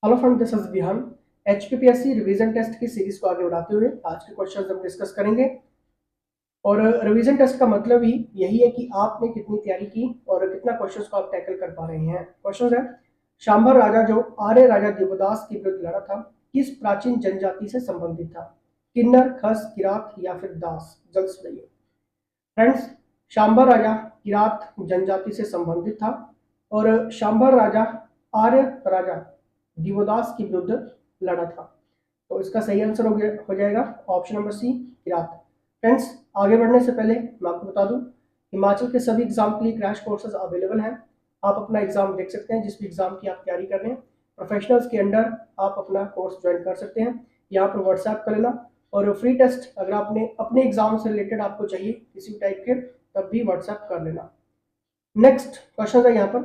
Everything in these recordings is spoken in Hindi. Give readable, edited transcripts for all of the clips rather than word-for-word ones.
Hello friend, this is Bihan. HPPSC revision test की सीरीज को आगे बढ़ाते हुए आज के क्वेश्चंस हम डिस्कस करेंगे। और रिवीजन टेस्ट का मतलब ही यही है कि आपने कितनी तैयारी की और कितना क्वेश्चंस को आप टैकल कर पा रहे हैं। क्वेश्चन है, शांबर राजा जो आर्य राजा देवदास के विरुद्ध लड़ा था, किस प्राचीन जनजाति से संबंधित था? किन्नर, खस, किरात या फिर दास? जल्द से बताइए फ्रेंड्स। शांबर राजा किरात जनजाति से संबंधित था और शांबर राजा आर्य राजा दिवोदास के विरुद्ध लड़ा था। तो इसका सही आंसर हो जाएगा ऑप्शन नंबर सी, किरात। फ्रेंड्स, आगे बढ़ने से पहले मैं आपको बता दूं, हिमाचल के सभी एग्जाम के लिए क्रैश कोर्सेज अवेलेबल हैं। आप अपना एग्जाम देख सकते हैं, जिस भी एग्जाम की आप तैयारी कर रहे हैं। प्रोफेशनल्स के अंडर आप अपना कोर्स ज्वाइन कर सकते हैं। यहाँ पर व्हाट्सएप कर लेना। और फ्री टेस्ट अगर आपने अपने एग्जाम से रिलेटेड आपको चाहिए किसी भी टाइप के, तब भी व्हाट्सएप कर लेना। नेक्स्ट क्वेश्चन है यहाँ पर,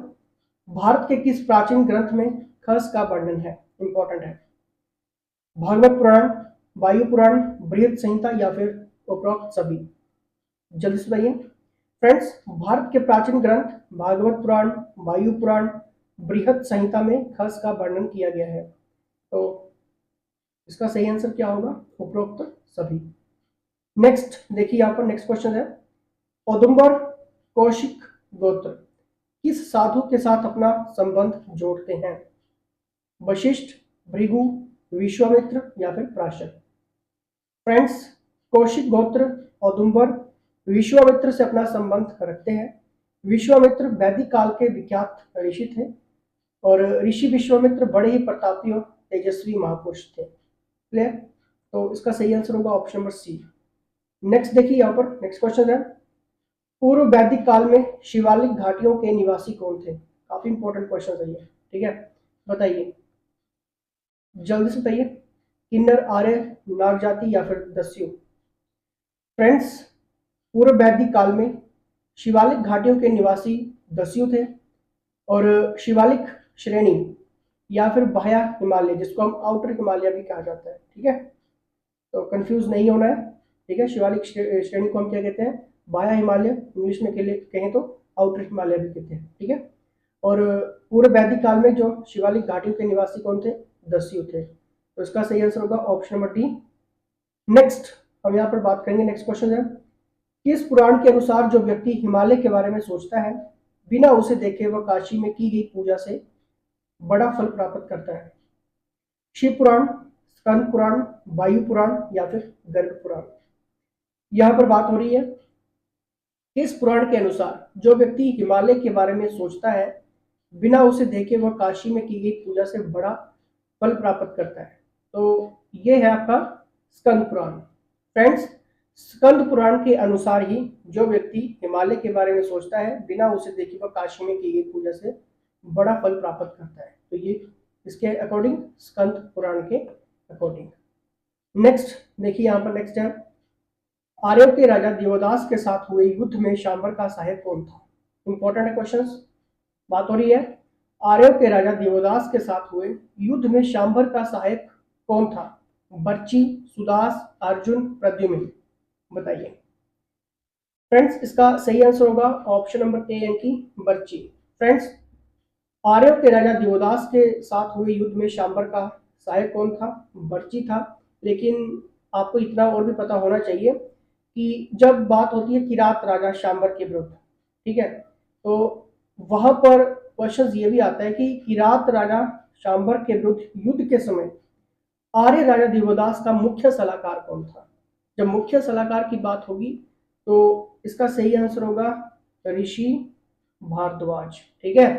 भारत के किस प्राचीन ग्रंथ में खस का वर्णन है? इंपॉर्टेंट है। भागवत पुराण, वायु पुराण, बृहद संहिता या फिर उपरोक्त सभी? जल्दी से बताइए फ्रेंड्स। भारत के प्राचीन ग्रंथ भागवत पुराण, वायु पुराण, बृहद संहिता में खस का वर्णन किया गया है। तो इसका सही आंसर क्या होगा? उपरोक्त सभी। नेक्स्ट देखिए यहाँ पर नेक्स्ट क्वेश्चन है, औदुंबर कौशिक गोत्र किस साधु के साथ अपना संबंध जोड़ते हैं? वशिष्ठ, भृगु, विश्वामित्र या फिर पराशर? फ्रेंड्स, कौशिक गोत्र औदुंबर विश्वामित्र से अपना संबंध रखते हैं। विश्वामित्र वैदिक काल के विख्यात ऋषि थे और ऋषि विश्वामित्र बड़े ही प्रतापी और तेजस्वी महापुरुष थे। क्लियर? तो इसका सही आंसर होगा ऑप्शन नंबर सी। नेक्स्ट देखिए यहाँ पर नेक्स्ट क्वेश्चन है, पूर्व वैदिक काल में शिवालिक घाटियों के निवासी कौन थे? काफी इंपॉर्टेंट क्वेश्चन है ये, ठीक है? बताइए, जल्दी से बताइए। किन्नर, आर्य, नाग जाति या फिर दस्यु? फ्रेंड्स, पूर्व वैदिक काल में शिवालिक घाटियों के निवासी दस्यु थे और शिवालिक श्रेणी या फिर बाह्य हिमालय, जिसको हम आउटर हिमालय भी कहा जाता है, ठीक है? तो कंफ्यूज नहीं होना है, ठीक है? शिवालिक श्रेणी को हम क्या कहते हैं? बाह्य हिमालय। इंग्लिश में कहें तो आउटर हिमालय भी कहते हैं, ठीक है? और पूर्व वैदिक काल में जो शिवालिक घाटियों के निवासी कौन थे? दस्यु थे। तो इसका सही आंसर होगा ऑप्शन नंबर डी। नेक्स्ट हम यहाँ पर बात करेंगे, नेक्स्ट क्वेश्चन है, किस पुराण के अनुसार जो व्यक्ति हिमालय के बारे में सोचता है, बिना उसे देखे वह काशी में की गई पूजा से बड़ा फल प्राप्त करता है? शिव पुराण, स्कंद पुराण, वायु पुराण या फिर गर्ग पुराण? यहाँ पर बात हो रही है, किस पुराण के अनुसार जो व्यक्ति हिमालय के बारे में सोचता है, बिना उसे देखे वह काशी में की गई पूजा से बड़ा फल प्राप्त करता है? तो ये है आपका स्कंद पुराण। फ्रेंड्स, स्कंद पुराण के अनुसार ही जो व्यक्ति हिमालय के बारे में सोचता है, बिना उसे देखे वह काशी में की गई पूजा से बड़ा फल प्राप्त करता है। तो ये इसके अकॉर्डिंग स्कंद पुराण के अकॉर्डिंग। नेक्स्ट देखिए यहाँ पर नेक्स्ट है, आर्यों के राजा दिवोदास के साथ हुए युद्ध में शांबर का सहायक कौन था? इंपॉर्टेंट है क्वेश्चंस। बात हो रही है, आर्यों के राजा दिवोदास के साथ हुए युद्ध में शांबर का सहायक कौन था? बर्ची, सुदास, अर्जुन, प्रद्युम्न? बताइए फ्रेंड्स। इसका सही आंसर होगा ऑप्शन नंबर ए यानी कि बर्ची। फ्रेंड्स, आर्यों के राजा दिवोदास के साथ हुए युद्ध में शांबर का सहायक कौन था? बर्ची था। लेकिन आपको इतना और भी पता होना चाहिए कि जब बात होती है किरात राजा शांबर के विरुद्ध, ठीक है, तो वहां पर क्वेश्चन ये भी आता है कि किरात राजा शांबर के विरुद्ध युद्ध के समय आर्य राजा दिवोदास का मुख्य सलाहकार कौन था? जब मुख्य सलाहकार की बात होगी तो इसका सही आंसर होगा ऋषि भारद्वाज, ठीक है?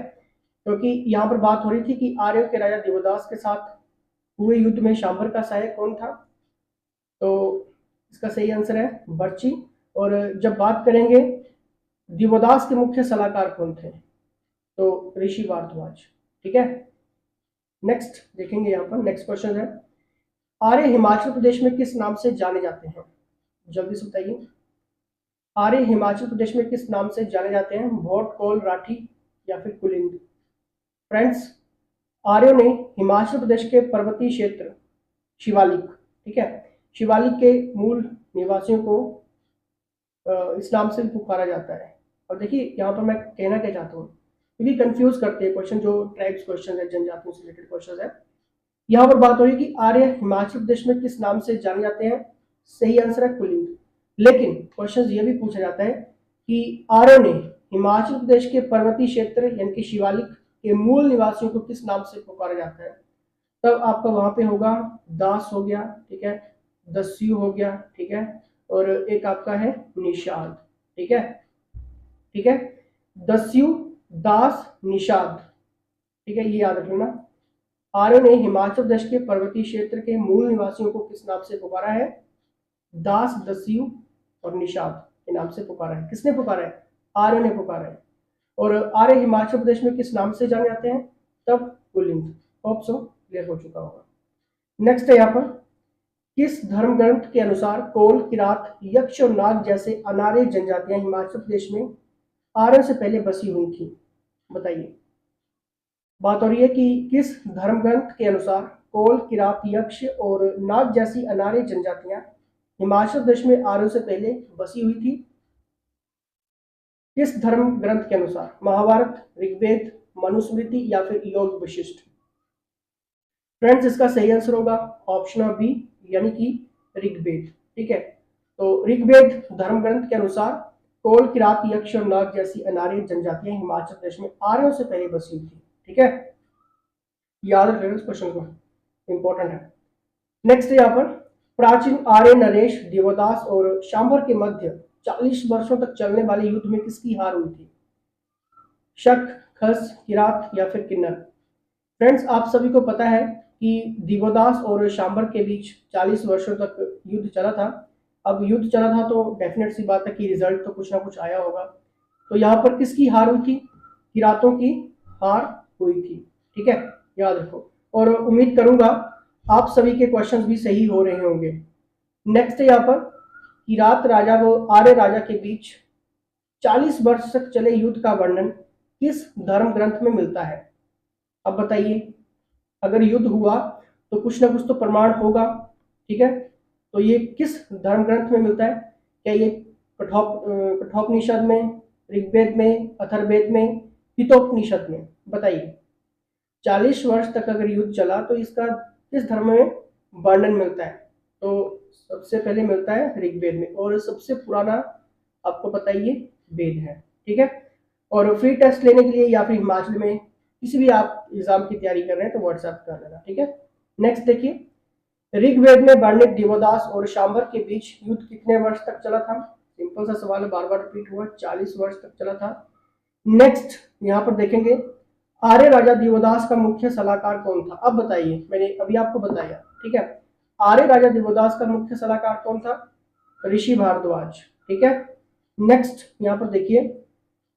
क्योंकि यहाँ पर बात हो रही थी कि आर्यों के राजा दिवोदास के साथ हुए युद्ध में शांबर का सहायक कौन था, तो इसका सही आंसर है बर्ची। और जब बात करेंगे दिवोदास के मुख्य सलाहकार कौन थे, तो ऋषि भारद्वाज, ठीक है? नेक्स्ट देखेंगे यहाँ पर नेक्स्ट क्वेश्चन है, आर्य हिमाचल प्रदेश में किस नाम से जाने जाते हैं? जल्दी से बताइए, आर्य हिमाचल प्रदेश में किस नाम से जाने जाते हैं? भोट, कोल, राठी या फिर कुलिंद? फ्रेंड्स, आर्यों ने हिमाचल प्रदेश के पर्वतीय क्षेत्र शिवालिक, ठीक है, शिवालिक के मूल निवासियों को इस नाम से भी पुकारा जाता है। और देखिए यहाँ पर मैं कहना क्या चाहता हूँ, क्योंकि कंफ्यूज करते हैं क्वेश्चन, जो ट्राइब्स क्वेश्चन है, जनजातियों से रिलेटेड क्वेश्चन है, यहाँ पर बात हो रही है कि आर्य हिमाचल प्रदेश में किस नाम से जाने जाते हैं। सही आंसर है कुलिंग। लेकिन क्वेश्चन ये भी पूछा जाता है कि आर्य ने हिमाचल प्रदेश के पर्वतीय क्षेत्र यानी कि शिवालिक के मूल निवासियों को किस नाम से पुकारा जाता है। तब आपका वहां पे होगा दास हो गया, ठीक है, दस्यु हो गया, ठीक है, और एक आपका है निषाद, ठीक है, ठीक है, दस्यु, दास, निषाद, ठीक है, ये याद रख लेना। आर्य ने हिमाचल प्रदेश के पर्वतीय क्षेत्र के मूल निवासियों को किस नाम से पुकारा है। दास, दस्यु और निषाद के नाम से पुकारा है। किसने पुकारा है। आर्य ने पुकारा है। और आर्य हिमाचल प्रदेश में किस नाम से जाने जाते हैं। तब पुल्लिंग। होप सो क्लियर हो चुका होगा। नेक्स्ट है यहाँ पर, किस धर्म ग्रंथ के अनुसार कोल, किरात, यक्ष और नाग जैसे अनार्य जनजातियां हिमाचल प्रदेश में आर्य से पहले बसी हुई थी। बताइए। बात हो रही है कि किस धर्म ग्रंथ के अनुसार कोल, किरात, यक्ष और नाग जैसी अनार्य जनजातियां हिमाचल प्रदेश में आर्यों से पहले बसी हुई थी। किस धर्म ग्रंथ के अनुसार। महाभारत, ऋग्वेद, मनुस्मृति या फिर योग वशिष्ठ। फ्रेंड्स इसका सही आंसर होगा ऑप्शन बी यानी कि ऋग्वेद। ठीक है, तो ऋग्वेद धर्म ग्रंथ के अनुसार कोल, किरात, यक्ष और नाग जैसी अनार्य जनजातियां हिमाचल प्रदेश में आर्यों से पहले बसी हुई थी। ठीक है, याद रख लेना इस क्वेश्चन को, इंपॉर्टेंट है। नेक्स्ट यहाँ पर, प्राचीन आर्य, नरेश, देवदास और शांभर के मध्य 40 वर्षों तक चलने वाले युद्ध में किसकी हार हुई थी। शक, खस, किरात या फिर किन्नर। फ्रेंड्स आप सभी को पता है कि दिवोदास और शांभर के बीच 40 वर्षों तक युद्ध चला था। अब युद्ध चला था तो डेफिनेट सी बात है कि रिजल्ट तो कुछ ना कुछ आया होगा। तो यहाँ पर किसकी हार हुई थी। किरातों की हार हुई थी। ठीक है, याद रखो। और उम्मीद करूंगा आप सभी के क्वेश्चंस भी सही हो रहे होंगे। नेक्स्ट है यहाँ पर, किरात राजा व आर्य राजा के बीच 40 वर्ष तक चले युद्ध का वर्णन किस धर्म ग्रंथ में मिलता है। अब बताइए, अगर युद्ध हुआ तो कुछ ना कुछ तो प्रमाण होगा। ठीक है, तो ये किस धर्म ग्रंथ में मिलता है। क्या ये कठोपनिषद में, ऋग्वेद में, अथर्ववेद में, हितोपनिषद में। बताइए, 40 वर्ष तक अगर युद्ध चला तो इसका किस धर्म में वर्णन मिलता है। तो सबसे पहले मिलता है ऋग्वेद में, और सबसे पुराना आपको पता ही वेद है। ठीक है, और फ्री टेस्ट लेने के लिए या फिर हिमाचल में किसी भी आप एग्जाम की तैयारी कर रहे हैं तो व्हाट्सएप कर लेना। ठीक है, नेक्स्ट देखिए, ऋग्वेद में वर्णित दिवोदास और शांभर के बीच युद्ध कितने वर्ष तक चला था। सिंपल सा सवाल है, बार बार रिपीट हुआ, 40 वर्ष तक चला था। नेक्स्ट यहाँ पर देखेंगे, आर्य राजा दिवोदास का मुख्य सलाहकार कौन था। अब बताइए, मैंने अभी आपको बताया। ठीक है, आर्य राजा दिवोदास का मुख्य सलाहकार कौन था। ऋषि भारद्वाज। ठीक है, नेक्स्ट यहाँ पर देखिए,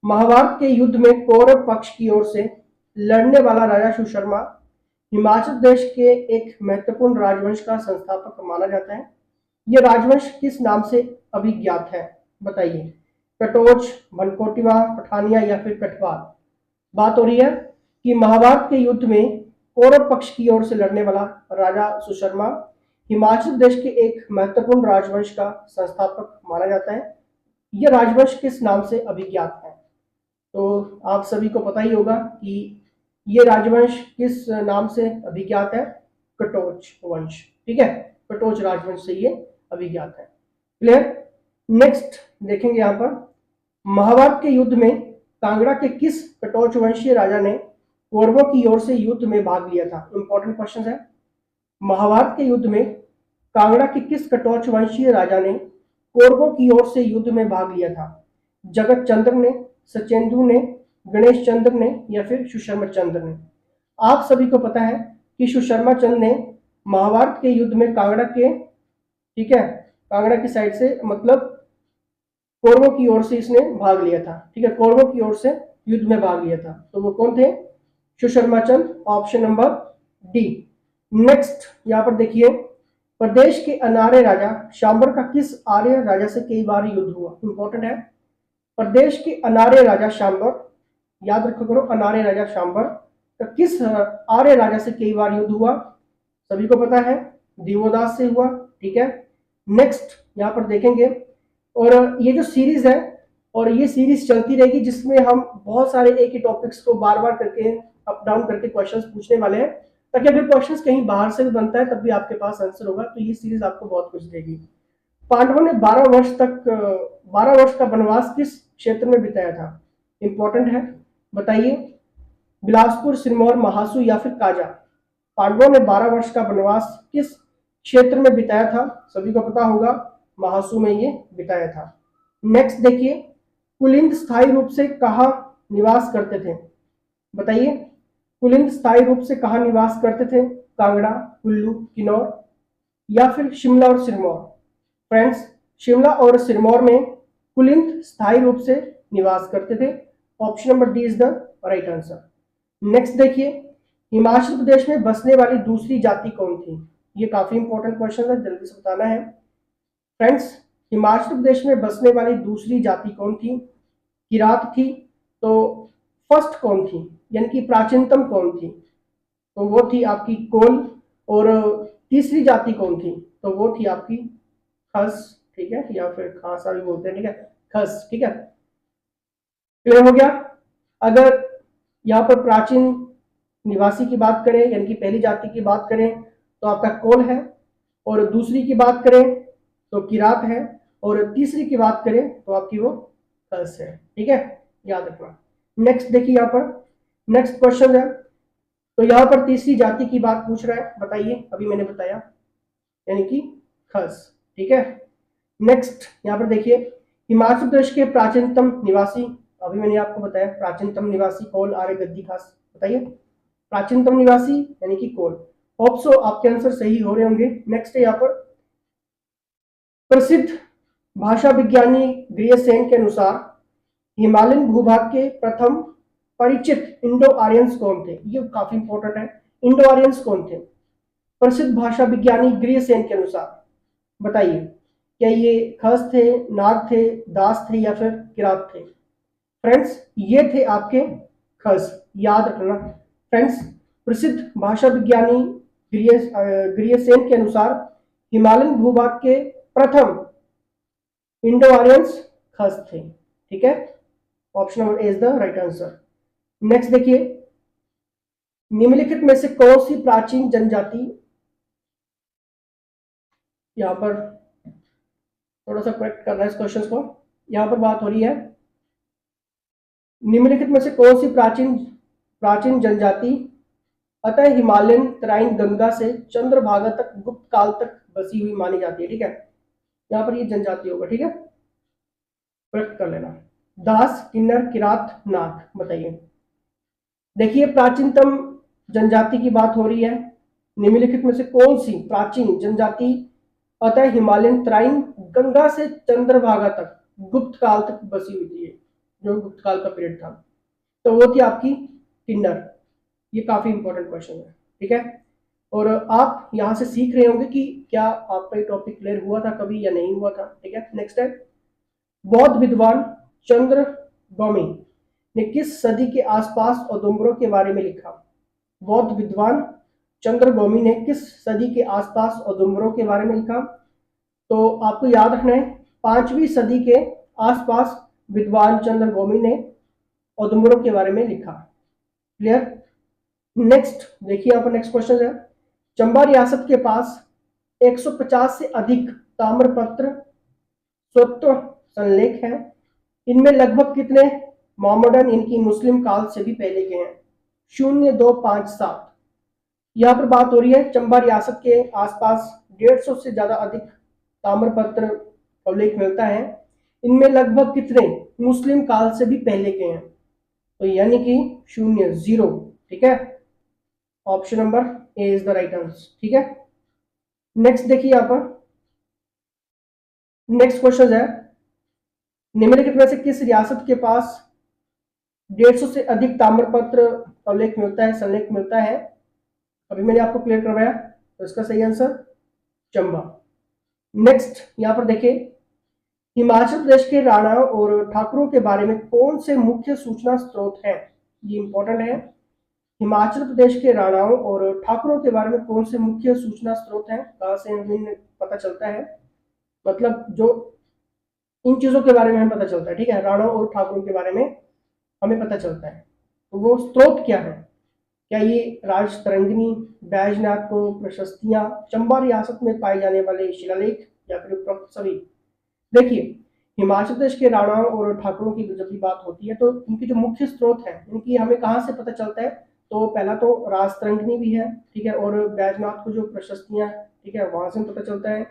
महाभारत के युद्ध में कौरव पक्ष की ओर से लड़ने वाला राजा सुशर्मा हिमाचल प्रदेश के एक महत्वपूर्ण राजवंश का संस्थापक माना जाता है। यह राजवंश किस नाम से अभिज्ञात है। बताइए, कटोच, भनकोटिवा, पठानिया या फिर कठवाल। बात हो रही है कि महाभारत के युद्ध में कौरव पक्ष की ओर से लड़ने वाला राजा सुशर्मा हिमाचल प्रदेश के एक महत्वपूर्ण राजवंश का संस्थापक माना जाता है। यह राजवंश किस नाम से अभिज्ञात है। तो आप सभी को पता ही होगा कि ये राजवंश किस नाम से अभिज्ञात है। कटोच वंश। ठीक है, कटोच राजवंश से ये अभिज्ञात है। क्लियर। नेक्स्ट देखेंगे यहाँ पर, महाभारत के युद्ध में कांगड़ा के किस कटोच वंशीय राजा ने कौरवों की ओर से युद्ध में भाग लिया था। इंपॉर्टेंट क्वेश्चन है। महाभारत के युद्ध में कांगड़ा के किस कटोच वंशीय राजा ने कौरवों की ओर से युद्ध में भाग लिया था। जगत चंद्र ने, सचेंद्र ने, गणेश चंद्र ने या फिर सुशर्मा चंद्र ने। आप सभी को पता है कि सुशर्मा चंद्र ने महाभारत के युद्ध में कांगड़ा के, ठीक है, कांगड़ा की साइड से मतलब कौरवों की ओर से इसने भाग लिया था। ठीक है, कौरवों की ओर से युद्ध में भाग लिया था। तो वो कौन थे। सुशर्मा चंद्र, ऑप्शन नंबर डी। नेक्स्ट यहाँ पर देखिए, प्रदेश के अनार्य राजा शांबर का किस आर्य राजा से कई बार युद्ध हुआ। इंपॉर्टेंट है। प्रदेश के अनार्य राजा शांबर, याद रखो करो, अनार्य राजा शांबर का किस आर्य राजा से कई बार युद्ध हुआ। सभी को पता है, दिवोदास से हुआ। ठीक है, नेक्स्ट यहाँ पर देखेंगे, और ये जो सीरीज है और ये सीरीज चलती रहेगी जिसमें हम बहुत सारे एक ही टॉपिक्स को बार बार करके अप डाउन करके क्वेश्चंस पूछने वाले हैं। ताकि अगर क्वेश्चंस कहीं बाहर से भी बनता है तब भी आपके पास आंसर होगा। तो ये सीरीज आपको बहुत कुछ देगी। पांडवों ने 12 वर्ष का वनवास किस क्षेत्र में बिताया था? इंपॉर्टेंट है, बताइए। बिलासपुर, सिरमौर, महासू या फिर काजा? पांडवों ने 12 वर्ष का वनवास किस क्षेत्र में बिताया था? सभी को पता होगा, महासू में ये बिताया था। नेक्स्ट देखिए, कुलिंद स्थायी रूप से कहाँ निवास करते थे? बताइए, कुलिंद स्थायी रूप से कहाँ निवास करते थे? कांगड़ा, कुल्लू, किन्नौर या फिर शिमला और सिरमौर? फ्रेंड्स, शिमला और सिरमौर में कुलिंद स्थायी रूप से निवास करते थे। Option number D is the right answer. Next देखिए, हिमाचल प्रदेश में बसने वाली दूसरी जाति कौन थी? ये काफी इंपॉर्टेंट क्वेश्चन है, जल्दी से बताना है। फ्रेंड्स, हिमाचल प्रदेश में बसने वाली दूसरी जाति कौन थी? किरात थी। तो फर्स्ट कौन थी, यानी कि प्राचीनतम कौन थी? तो वो थी आपकी कोल। और तीसरी जाति कौन थी? तो वो थी आपकी खस, ठीक है, या फिर खासा भी बोलते हैं, ठीक है, खस, ठीक है। क्लियर हो गया? अगर यहाँ पर प्राचीन निवासी की बात करें, यानी कि पहली जाति की बात करें, तो आपका कोल है। और दूसरी की बात करें तो किरात है। और तीसरी की बात करें तो आपकी वो खस है, ठीक है, याद रखना। नेक्स्ट देखिए, यहाँ पर नेक्स्ट क्वेश्चन है। तो यहाँ पर तीसरी जाति की बात पूछ रहा है, बताइए। अभी मैंने बताया, यानी कि खस, ठीक है। नेक्स्ट यहाँ पर देखिए, हिमाचल प्रदेश के प्राचीनतम निवासी, अभी मैंने आपको बताया प्राचीनतम निवासी कोल, आर्य, गद्दी, खास। बताइए, प्राचीनतम निवासी यानी कि कोल। होप सो आपके आंसर सही हो रहे होंगे। नेक्स्ट है यहाँ पर, प्रसिद्ध भाषा विज्ञानी ग्रियसेन के अनुसार हिमालयन भूभाग के प्रथम परिचित इंडो आर्यंस कौन थे? ये काफी इंपॉर्टेंट है। इंडो आर्यंस कौन थे? प्रसिद्ध भाषा विज्ञानी ग्रियसेन के अनुसार बताइए, क्या ये खस थे, नाग थे, दास थे या फिर किरात थे? फ्रेंड्स, ये थे आपके खस, याद रखना। फ्रेंड्स, प्रसिद्ध भाषा विज्ञानी ग्रियसेन के अनुसार हिमालयन भूभाग के प्रथम इंडो आर्यंस खस थे, ठीक है। Option number A is the right answer. Next देखिए, निम्नलिखित में से कौन सी प्राचीन जनजाति, यहां पर थोड़ा सा करेक्ट करना है इस क्वेश्चन को। यहां पर बात हो रही है, निम्नलिखित में से कौन सी प्राचीन प्राचीन जनजाति अतः हिमालयन तराइन गंगा से चंद्रभागा तक गुप्त काल तक बसी हुई मानी जाती है, ठीक है। यहाँ पर ये जनजाति होगा, ठीक है, करेक्ट कर लेना। दास, किन्नर, किरात, नाग, बताइए। देखिए, प्राचीनतम जनजाति की बात हो रही है। निम्नलिखित में से कौन सी प्राचीन जनजाति अतः हिमालयन तराइन गंगा से चंद्रभागा तक गुप्त काल तक बसी हुई थी, जो गुप्त काल का पीरियड था? तो वो थी आपकी किन्नर। ये काफी इंपॉर्टेंट क्वेश्चन है, ठीक है। और आप यहां से सीख रहे होंगे कि क्या आपका ये टॉपिक क्लियर हुआ था कभी या नहीं हुआ था, ठीक है। नेक्स्ट है, बौद्ध विद्वान चंद्र गौमी ने किस सदी के आसपास औदुंबरों के बारे में लिखा? बौद्ध विद्वान चंद्र गौमी ने किस सदी के आसपास औदुंबरों के बारे में लिखा? तो आपको याद रखना है, 5वीं सदी के आसपास विद्वान चंद्र गौमी ने औदुंबरों के बारे में लिखा। क्लियर? नेक्स्ट देखिए, यहाँ पर नेक्स्ट क्वेश्चन है, चंबा रियासत के पास 150 से अधिक ताम्रपत्र स्वत्व संलेख हैं। इनमें लगभग कितने मोहम्मदन, इनकी मुस्लिम काल से भी पहले के हैं? 0, 2, 5, 7। यहाँ पर बात हो रही है, चंबा रियासत के आसपास 150 से ज्यादा अधिक ताम्रपत्र अवलेख मिलता है। इनमें लगभग कितने मुस्लिम काल से भी पहले के हैं? तो यानी कि 0, 0, ठीक है। Option number A is the right answer, ठीक है। नेक्स्ट देखिए, यहाँ पर नेक्स्ट क्वेश्चन है, निम्नलिखित में से किस रियासत के पास 150 से अधिक ताम्रपत्र अवलेख मिलता है, संलेख मिलता है? अभी मैंने आपको क्लियर करवाया, तो इसका सही आंसर चंबा। नेक्स्ट यहाँ पर देखिए, हिमाचल प्रदेश के राणाओं और ठाकुरों के बारे में कौन से मुख्य सूचना स्रोत हैं? ये इंपॉर्टेंट है। हिमाचल प्रदेश के राणाओं और ठाकुरों के बारे में कौन से मुख्य सूचना स्रोत हैं? कहाँ से हमें पता चलता है? मतलब जो इन चीजों के बारे में हमें पता चलता है, ठीक है, राणाओं और ठाकुरों के बारे में हमें पता चलता है, तो वो स्रोत क्या है? क्या ये राजतरंगिणी, बैजनाथ को प्रशस्तियां, चंबा रियासत में पाए जाने वाले शिलालेख या फिर उपरोक्त सभी? देखिए, हिमाचल प्रदेश के राणाओं और ठाकुरों की जब भी बात होती है तो इनके जो मुख्य स्रोत हैं इनकी हमें कहाँ से पता चलता है? तो पहला तो राजतरंगिणी भी है, ठीक है, और बैजनाथ को जो प्रशस्तियां, ठीक है, वहां से पता चलता है।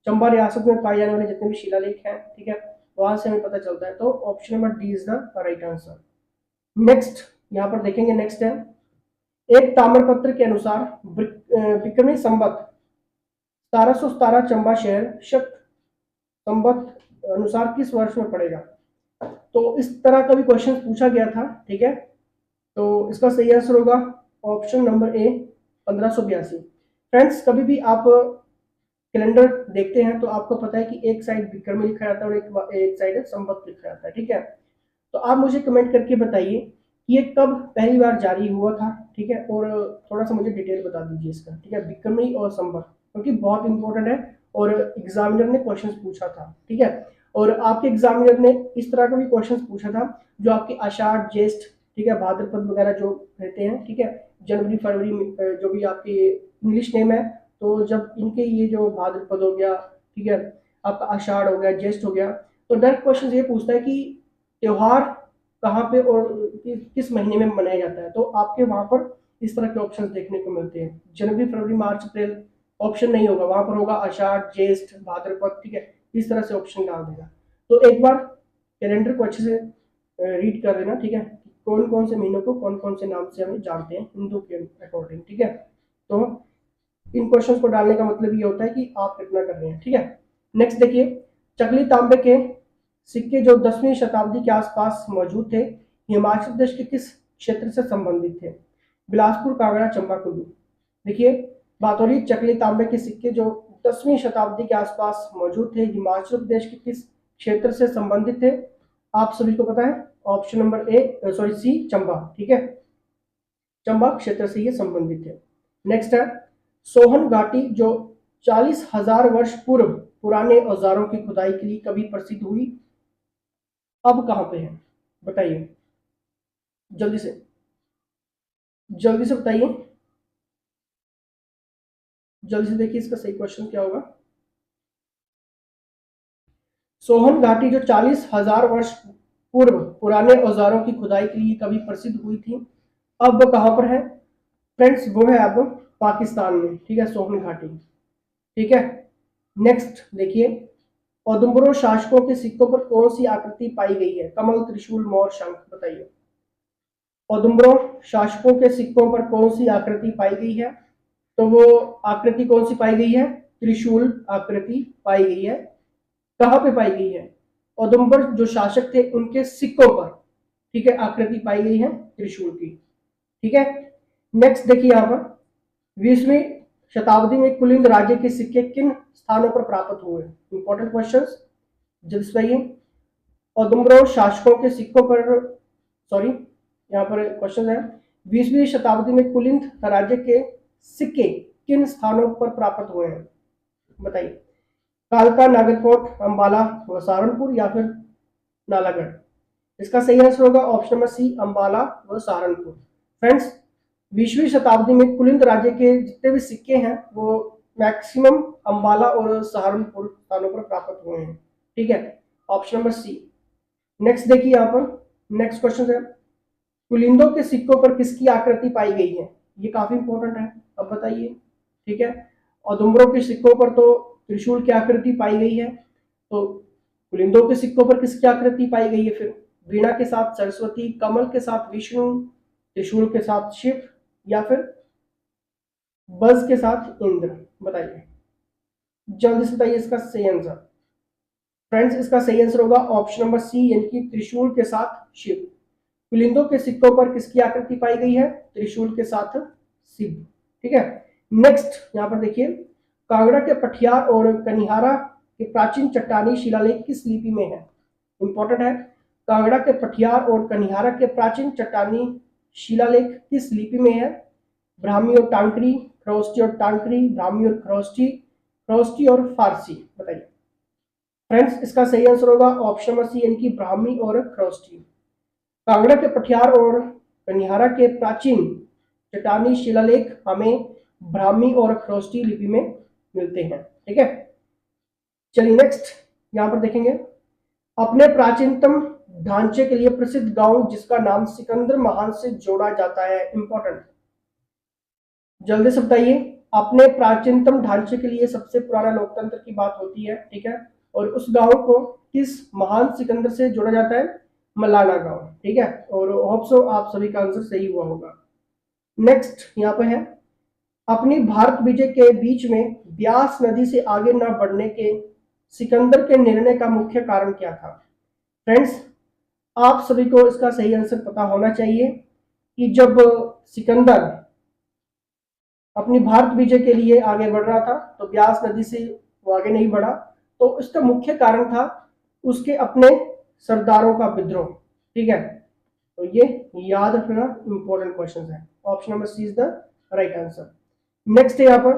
चंबा रियासत में पाए जाने वाले जितने भी शिलालेख हैं, ठीक है, वहां से हमें पता चलता है। तो option number D is the right answer. Next यहाँ पर देखेंगे, नेक्स्ट है, एक ताम्रपत्र के अनुसार विक्रमी संवत 1717 चंबा शहर शक संवत अनुसार किस वर्ष में पड़ेगा? तो इस तरह का भी क्वेश्चन पूछा गया था, ठीक है, तो इसका सही आंसर होगा ऑप्शन नंबर ए 1582। फ्रेंड्स, कभी भी आप कैलेंडर देखते हैं तो आपको पता है कि एक साइड विक्रमी लिखा जाता है और एक साइड संवत लिखा जाता है, ठीक है। तो आप मुझे कमेंट करके बताइए कि ये कब पहली बार जारी हुआ था, ठीक है, और थोड़ा सा मुझे डिटेल बता दीजिए इसका, ठीक है, विक्रमी और संवत, क्योंकि बहुत इंपॉर्टेंट है और एग्जामिनर ने क्वेश्चन पूछा था, ठीक है। और आपके एग्जामिनर ने इस तरह का भी क्वेश्चन पूछा था जो आपके आषाढ़, ज्येष्ठ, ठीक है, भाद्रपद वगैरह जो रहते हैं, ठीक है, जनवरी फरवरी जो भी आपके इंग्लिश नेम है, तो जब इनके ये जो भाद्रपद हो गया, ठीक है, आपका आषाढ़ हो गया, ज्येष्ठ हो गया, तो डायरेक्ट क्वेश्चन ये पूछता है कि त्योहार कहाँ पे और किस महीने में मनाया जाता है। तो आपके वहां पर इस तरह के ऑप्शंस देखने को मिलते हैं। जनवरी फरवरी मार्च अप्रैल ऑप्शन नहीं होगा, वहां पर होगा आषाढ़, ज्येष्ठ, भाद्रपद, ठीक है, इस तरह से ऑप्शन डाल देगा। तो एक बार कैलेंडर को अच्छे से रीड कर लेना, ठीक है, कौन कौन से महीनों को कौन कौन से नाम से हम जानते हैं हिंदू के अकॉर्डिंग, ठीक है। तो इन क्वेश्चंस को डालने का मतलब ये होता है कि आप कितना कर रहे हैं, ठीक है। नेक्स्ट देखिए, चकली तांबे के सिक्के जो 10वीं शताब्दी के आसपास मौजूद थे, हिमाचल प्रदेश के किस क्षेत्र से संबंधित थे? बिलासपुर, कांगड़ा, चंबा, कुल्लू। देखिए, बात हो रही चकली तांबे के सिक्के जो 10वीं शताब्दी के आसपास मौजूद थे, हिमाचल प्रदेश के किस क्षेत्र से संबंधित थे? आप सभी को पता है, option number A sorry C Chamba, ठीक है, चंबा क्षेत्र से ये संबंधित है। नेक्स्ट है, सोहन घाटी जो 40,000 वर्ष पूर्व पुराने औजारों की खुदाई के लिए कभी प्रसिद्ध हुई, अब कहां पे है? बताइए जल्दी से, जल्दी से बताइए, जल्दी से देखिए इसका सही क्वेश्चन क्या होगा। सोहन घाटी जो 40,000 वर्ष पूर्व पुराने औजारों की खुदाई के लिए कभी प्रसिद्ध हुई थी, अब वो कहां पर है? फ्रेंड्स, वो है अब पाकिस्तान में, ठीक है, सोहन घाटी, ठीक है। नेक्स्ट देखिए, औदुंबरो शासकों के सिक्कों पर कौन सी आकृति पाई गई है? कमल, त्रिशूल, मोर, शंख, बताइए। औदुंबरो शासकों के सिक्कों पर कौन सी आकृति पाई गई है? तो वो आकृति कौन सी पाई गई है? त्रिशूल आकृति पाई गई है। कहां पे पाई गई है? औदुंबर जो शासक थे उनके सिक्कों पर, ठीक है, आकृति पाई गई है त्रिशूल की, ठीक है। नेक्स्ट देखिए, यहां पर 20वीं शताब्दी में कुलिंद राज्य के सिक्के किन स्थानों पर प्राप्त हुए? इंपॉर्टेंट क्वेश्चंस, जल्दी बताइए। औदुंबरो शासकों के सिक्कों पर, सॉरी, यहाँ पर क्वेश्चन है, 20वीं शताब्दी में कुलिंद राज्य के सिक्के किन स्थानों पर प्राप्त हुए हैं? बताइए। कालका, नागरकोट, अंबाला व सहारनपुर या फिर नालागढ़? इसका सही आंसर होगा ऑप्शन नंबर सी, अंबाला व सहारनपुर। फ्रेंड्स, 20वीं शताब्दी में कुलिंद राज्य के जितने भी सिक्के हैं वो मैक्सिमम अंबाला और सहारनपुर स्थानों पर प्राप्त हुए हैं, ठीक है, ऑप्शन नंबर सी। नेक्स्ट देखिए, यहाँ पर नेक्स्ट क्वेश्चन है, कुलिंदों के सिक्कों पर किसकी आकृति पाई गई है? ये काफी इंपॉर्टेंट है, अब बताइए, ठीक है। औदुंबरों के सिक्कों पर तो त्रिशूल की आकृति पाई गई है, तो कुलिंदों के सिक्कों पर किसकी आकृति पाई गई है? फिर वीणा के साथ सरस्वती, कमल के साथ विष्णु, त्रिशूल के साथ शिव या फिर बज के साथ इंद्र? बताइए जल्दी से, बताइए इसका सही आंसर। फ्रेंड्स, इसका सही आंसर होगा ऑप्शन नंबर सी, यानी कि त्रिशूल के साथ शिव। कुलिंदों के सिक्कों पर किसकी आकृति पाई गई है? त्रिशूल के साथ शिव, ठीक है। नेक्स्ट यहाँ पर देखिए, कांगड़ा के पठियार और कनिहारा के प्राचीन चट्टानी शिलालेख किस लिपि में है? इंपॉर्टेंट है, कांगड़ा के पठियार और कनिहारा के प्राचीन चट्टानी शिलालेख किस लिपि में है? ब्राह्मी और टांकरी, खरोष्टी और टांकरी, ब्राह्मी और खरोष्टी, खरोष्टी और फारसी? बताइए। फ्रेंड्स, इसका सही आंसर होगा ऑप्शन नंबर सी, यानी कि ब्राह्मी और खरोष्टी। कांगड़ा के पठियार और कनिहारा के प्राचीन चट्टानी शिलालेख हमें ब्राह्मी और खरोष्टी लिपि में मिलते हैं। ठीक है, चलिए नेक्स्ट यहां पर देखेंगे, अपने प्राचीनतम ढांचे के लिए प्रसिद्ध गांव जिसका नाम सिकंदर महान से जोड़ा जाता है। इंपॉर्टेंट, जल्दी से बताइए, अपने प्राचीनतम ढांचे के लिए सबसे पुराना लोकतंत्र की बात होती है। ठीक है, और उस गांव को किस महान सिकंदर से जोड़ा जाता है? मलाना गांव। ठीक है, और होप सो आप सभी का आंसर सही हुआ होगा। नेक्स्ट यहाँ पे है, अपनी भारत विजय के बीच में ब्यास नदी से आगे न बढ़ने के सिकंदर के निर्णय का मुख्य कारण क्या था? फ्रेंड्स, आप सभी को इसका सही आंसर पता होना चाहिए कि जब सिकंदर अपनी भारत विजय के लिए आगे बढ़ रहा था तो ब्यास नदी से वो आगे नहीं बढ़ा, तो इसका मुख्य कारण था उसके अपने सरदारों का विद्रोह। ठीक है, तो ये याद रखना इंपॉर्टेंट क्वेश्चन है। Option number C is the right answer. Next है यहाँ पर,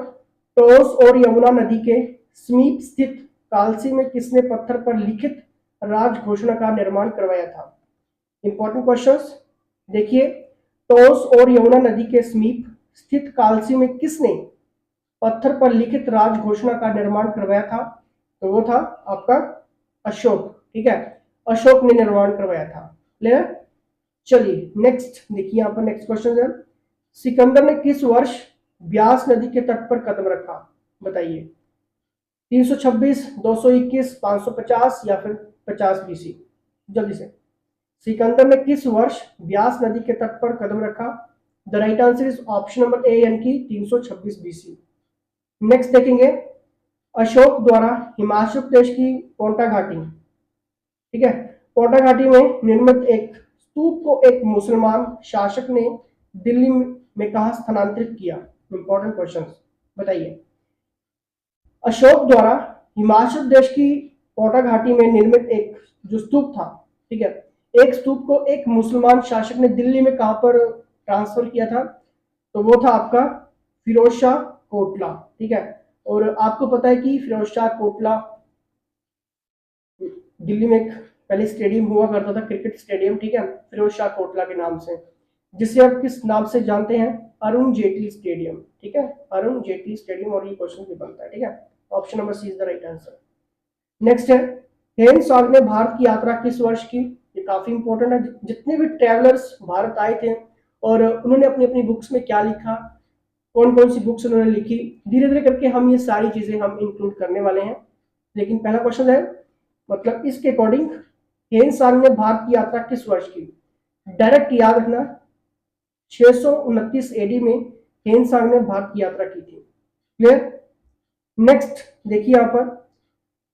टोस और यमुना नदी के समीप स्थित कालसी में किसने पत्थर पर लिखित राज घोषणा का निर्माण करवाया था? इंपॉर्टेंट क्वेश्चंस देखिए, टोस और यमुना नदी के समीप स्थित कालसी में किसने पत्थर पर लिखित राज घोषणा का निर्माण करवाया था? तो वो था आपका अशोक। ठीक है, अशोक ने निर्माण करवाया था। क्लियर? चलिए नेक्स्ट देखिए, यहाँ पर नेक्स्ट क्वेश्चन है, सिकंदर ने किस वर्ष ब्यास नदी के तट पर कदम रखा? बताइए, 326, 221, 550 या फिर 50 बीसी? जल्दी से, सिकंदर ने किस वर्ष ब्यास नदी के तट पर कदम रखा? The right answer is option number ए, यानी कि 326 बीसी। नेक्स्ट देखेंगे, अशोक द्वारा हिमाचल प्रदेश की पोंटा घाटी, ठीक है, पोंटा घाटी में निर्मित एक स्तूप को एक मुसलमान शासक ने दिल्ली में कहा स्थानांतरित किया? इंपॉर्टेंट क्वेश्चन, बताइए, अशोक द्वारा हिमाचल प्रदेश की पोंटा घाटी में निर्मित एक जो स्तूप था, ठीक है, एक स्तूप को एक मुसलमान शासक ने दिल्ली में कहां पर ट्रांसफर किया था? तो वो था आपका फिरोज शाह कोटला। ठीक है, और आपको पता है कि फिरोज शाह कोटला दिल्ली में एक पहले स्टेडियम हुआ करता था, क्रिकेट स्टेडियम, ठीक है, फिरोज शाह कोटला के नाम से, जिसे आप किस नाम से जानते हैं? अरुण जेटली स्टेडियम। ठीक है, अरुण जेटली स्टेडियम, और ये क्वेश्चन भी बनता है। ठीक है, option number C is the right answer. Next है, हेन सांग ने भारत की यात्रा किस वर्ष की? ये काफी इंपॉर्टेंट है। जितने भी ट्रेवलर्स भारत आए थे और उन्होंने अपनी अपनी बुक्स में क्या लिखा, कौन कौन सी बुक्स उन्होंने लिखी, धीरे धीरे करके हम ये सारी चीजें हम इंक्लूड करने वाले हैं। लेकिन पहला क्वेश्चन है, मतलब इसके अकॉर्डिंग हेन सांग ने भारत की यात्रा किस वर्ष की? डायरेक्ट याद रखना, 629 एडी में हेन सांग ने भारत की यात्रा की थी। क्लियर? नेक्स्ट देखिए यहाँ पर,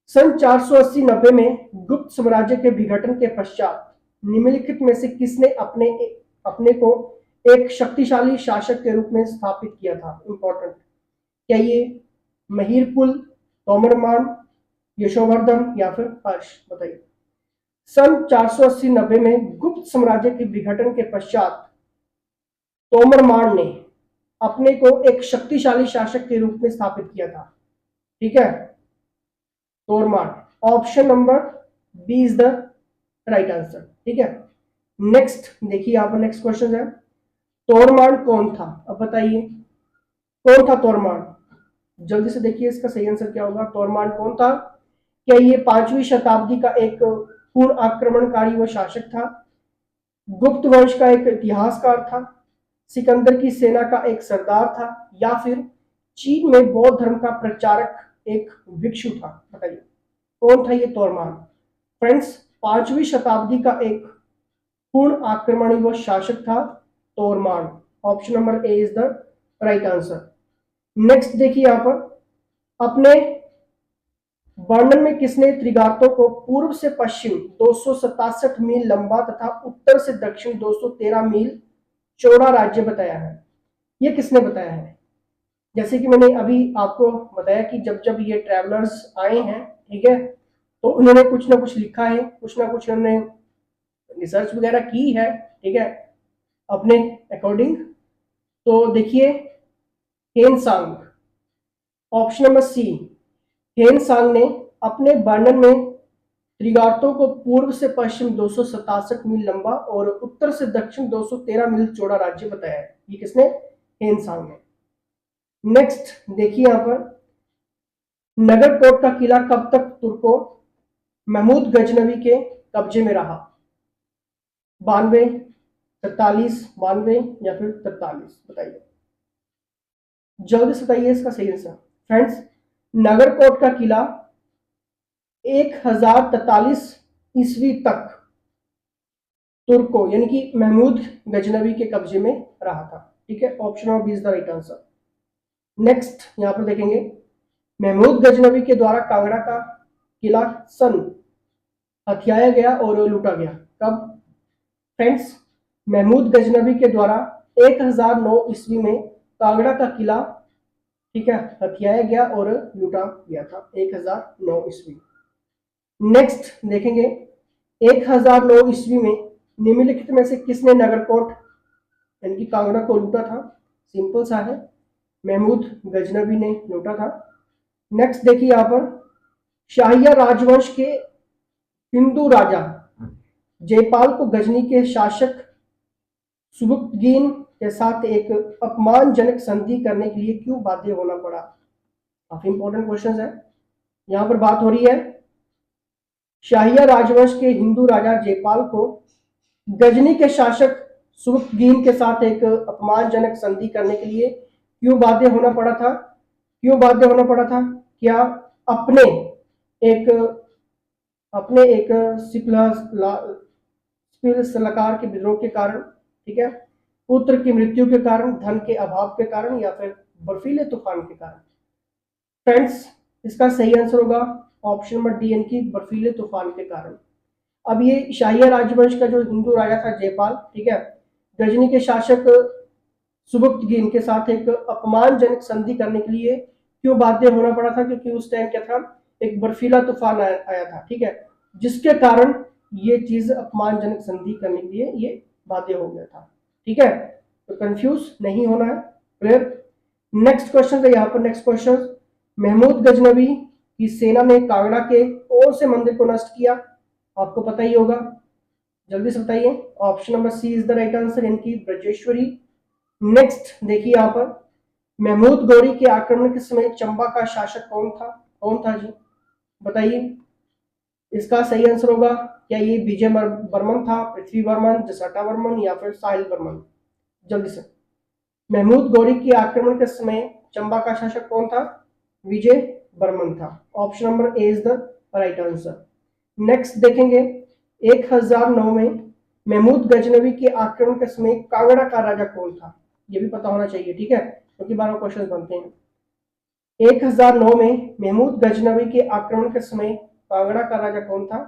सन 480-90 में गुप्त साम्राज्य के विघटन के पश्चात निम्नलिखित में से किसने अपने को एक शक्तिशाली शासक के रूप में स्थापित किया था? इंपॉर्टेंट, क्या ये महिरकुल, तोमरमान, यशोवर्धन या फिर हर्ष? बताइए, सन 480-90 में गुप्त साम्राज्य के विघटन के पश्चात तोमरमान ने अपने को एक शक्तिशाली शासक के रूप में स्थापित किया था। ठीक है, Toramana, option number B is the right answer. ठीक है, नेक्स्ट देखिए यहाँ पर नेक्स्ट क्वेश्चन है, तोमरमान कौन था? अब बताइए, कौन था तोमरमान? जल्दी से देखिए इसका सही आंसर क्या होगा। तोमरमान कौन था? क्या ये 5वीं शताब्दी का एक पूर्ण आक्रमणकारी व शासक था? गुप्त वंश का एक इतिहासकार था? सिकंदर की सेना का एक सरदार था? या फिर चीन में बौद्ध धर्म का प्रचारक एक भिक्षु था? बताइए, कौन था ये तोमरमान? फ्रेंड्स, 5वीं शताब्दी का एक पूर्ण आक्रमणी व शासक था Toramana. Option number A is the right answer. Next देखिए यहाँ पर, अपने वर्णन में किसने त्रिगार्तों को पूर्व से पश्चिम 267 मील लंबा तथा उत्तर से दक्षिण 213 मील चौड़ा राज्य बताया है? ये किसने बताया है? जैसे कि मैंने अभी आपको बताया कि जब जब ये ट्रैवलर्स आए हैं, ठीक है, तो उन्होंने कुछ ना कुछ लिखा है, कुछ ना कुछ उन्होंने रिसर्च वगैरह की है, ठीक है, अपने अकॉर्डिंग। तो देखिए, हेन सांग, ऑप्शन नंबर सी, हेन सांग ने अपने वर्णन में त्रिगार्तों को पूर्व से पश्चिम 267 मील लंबा और उत्तर से दक्षिण 213 मील चौड़ा राज्य बताया है। ये किसने? हेनसांग ने। नेक्स्ट देखिए यहाँ पर, नगरकोट का किला कब तक तुर्कों महमूद गजनवी के कब्जे में रहा? 92, 43, 92 या फिर 43? बताइए, जल्दी से बताइए इसका सही आंसर। फ्रेंड्स, नगरकोट का किला 1043 ईस्वी तक तुर्कों यानी कि महमूद गजनवी के कब्जे में रहा था। ठीक है, option number B is the right answer. Next यहां पर देखेंगे, महमूद गजनवी के द्वारा कांगड़ा का किला सन हथियाया गया और लूटा गया कब? फ्रेंड्स, महमूद गजनवी के द्वारा 1009 ईस्वी में कांगड़ा का किला, ठीक है, हथियाया गया और लूटा गया था 1009 ईस्वी। नेक्स्ट देखेंगे, 1009 ईस्वी में निम्नलिखित में से किसने नगरकोट यानी कि कांगड़ा को लूटा था? सिंपल सा है, महमूद गजनवी ने लूटा था। नेक्स्ट देखिए यहाँ पर, शाहिया राजवंश के हिंदू राजा जयपाल को गजनी के शासक सुबुक्तगीन के साथ एक अपमानजनक संधि करने के लिए क्यों बाध्य होना पड़ा? काफी इंपॉर्टेंट क्वेश्चन है। यहां पर बात हो रही है, शाहिया राजवंश के हिंदू राजा जयपाल को गजनी के शासक सुबुक्तगीन के साथ एक अपमानजनक संधि करने के लिए क्यों बाध्य होना पड़ा था? क्यों बाध्य होना पड़ा था? क्या अपने एक सलाकार के विद्रोह के कारण, ठीक है, पुत्र की मृत्यु के कारण, धन के अभाव के कारण, या फिर बर्फीले तूफान के कारण? फ्रेंड्स, इसका सही आंसर होगा ऑप्शन नंबर डी यानी कि बर्फीले तूफान के कारण। अब ये शाहिया राजवंश का जो हिंदू राजा था जयपाल, ठीक है, गजनी के शासक सुबुक्तगीन के साथ एक अपमानजनक संधि करने के लिए क्यों बाध्य होना पड़ा था? क्योंकि उस टाइम क्या था, एक बर्फीला तूफान आया था, ठीक है, जिसके कारण ये चीज अपमानजनक संधि करने के लिए ये बाध्य हो गया था। ठीक है, तो कंफ्यूज नहीं होना है, क्लियर। नेक्स्ट क्वेश्चन है यहाँ पर, नेक्स्ट क्वेश्चन, महमूद गजनवी की सेना ने कांगड़ा के कौन से मंदिर को नष्ट किया? आपको पता ही होगा, जल्दी से बताइए। Option number C is the right answer, इनकी ब्रजेश्वरी। नेक्स्ट देखिए यहाँ पर, महमूद गौरी के आक्रमण के समय चंबा का शासक कौन था? कौन था जी, बताइए। इसका सही आंसर होगा, क्या ये विजय वर्मन था, पृथ्वी वर्मन, जसटा वर्मन, या फिर साहिल वर्मन? जल्दी से। महमूद गौरी के आक्रमण के समय चंबा का शासक कौन था? विजय वर्मन था। Option number A is the right answer. Next देखेंगे, 1009 में महमूद गजनवी के आक्रमण के समय कांगड़ा का राजा कौन था? ये भी पता होना चाहिए, ठीक है, क्योंकि 12 क्वेश्चन बनते हैं। 1009 में महमूद गजनवी के आक्रमण के समय कांगड़ा का राजा कौन था?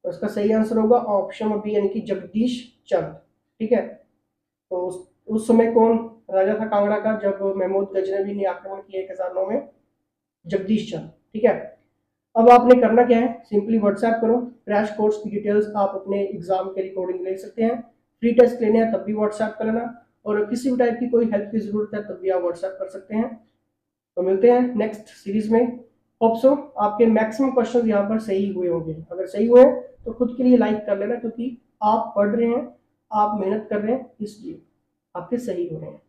तो इसका सही आंसर होगा ऑप्शन बी यानी कि जगदीश चंद। ठीक है, तो उस समय कौन राजा था कांगड़ा का जब महमूद गजनवी ने आक्रमण किया 1009 में? जगदीश चंद। ठीक है, अब आपने करना क्या है, सिंपली व्हाट्सएप करो, क्रैश कोर्स की डिटेल्स आप अपने एग्जाम के रिकॉर्डिंग ले सकते हैं, फ्री टेस्ट लेने हैं तब भी व्हाट्सएप कर लेना, और किसी भी टाइप की कोई हेल्प की जरूरत है तब भी आप व्हाट्सएप कर सकते हैं। तो मिलते हैं नेक्स्ट सीरीज में। होप सो आपके मैक्सिमम क्वेश्चन यहाँ पर सही हुए होंगे। अगर सही हुए तो खुद के लिए लाइक कर लेना, क्योंकि आप पढ़ रहे हैं, आप मेहनत कर रहे हैं, इसलिए आपके सही हो रहे हैं।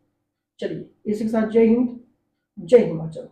चलिए, इसी के साथ जय हिंद, जय हिमाचल।